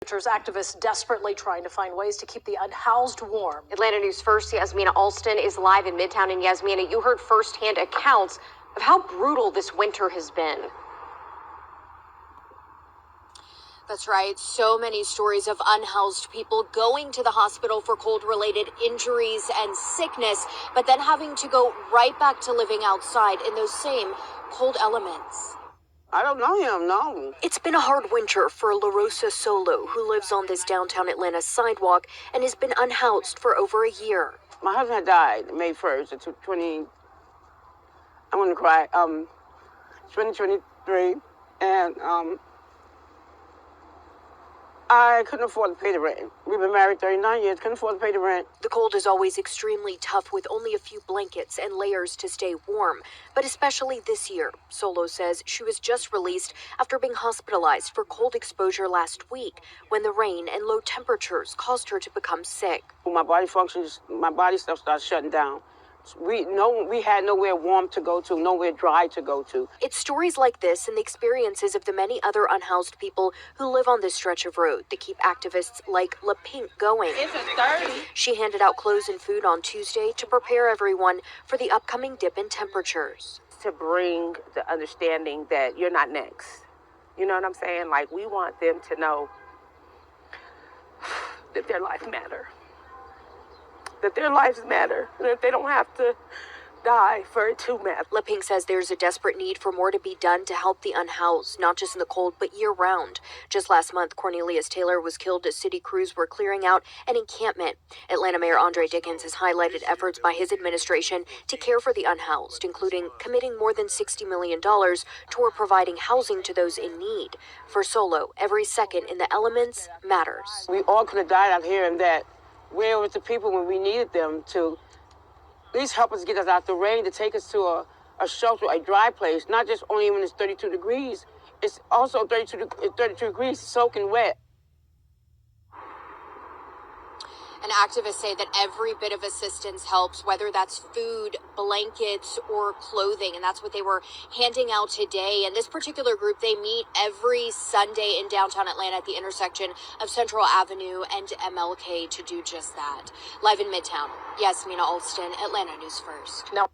Activists desperately trying to find ways to keep the unhoused warm. Atlanta News First, Yasmina Alston is live in Midtown. And Yasmina, you heard firsthand accounts of how brutal this winter has been. That's right. So many stories of unhoused people going to the hospital for cold-related injuries and sickness, but then having to go right back to living outside in those same cold elements. I don't know him, no. It's been a hard winter for La Rosa Solo, who lives on this downtown Atlanta sidewalk and has been unhoused for over a year. My husband had died May 1st, 2023, and I couldn't afford to pay the rent. We've been married 39 years, couldn't afford to pay the rent. The cold is always extremely tough with only a few blankets and layers to stay warm, but especially this year. Solo says she was just released after being hospitalized for cold exposure last week when the rain and low temperatures caused her to become sick. When my body functions, my body stuff starts shutting down. We had nowhere warm to go to, nowhere dry to go to. It's stories like this and the experiences of the many other unhoused people who live on this stretch of road that keep activists like La Pink going. It's a 30. She handed out clothes and food on Tuesday to prepare everyone for the upcoming dip in temperatures. To bring the understanding that you're not next. You know what I'm saying? Like, we want them to know that their life matters. That their lives matter, that they don't have to die for it to matter. La Pink says there's a desperate need for more to be done to help the unhoused, not just in the cold, but year-round. Just last month, Cornelius Taylor was killed as city crews were clearing out an encampment. Atlanta Mayor Andre Dickens has highlighted efforts by his administration to care for the unhoused, including committing more than $60 million toward providing housing to those in need. For Solo, every second in the elements matters. We all could have died out here, and that where was the people when we needed them to at least help us get us out the rain, to take us to a shelter, a dry place, not just only when it's 32 degrees, it's also 32 degrees soaking wet. And activists say that every bit of assistance helps, whether that's food, blankets, or clothing. And that's what they were handing out today. And this particular group, they meet every Sunday in downtown Atlanta at the intersection of Central Avenue and MLK to do just that. Live in Midtown, Yasmina Alston, Atlanta News First. Now,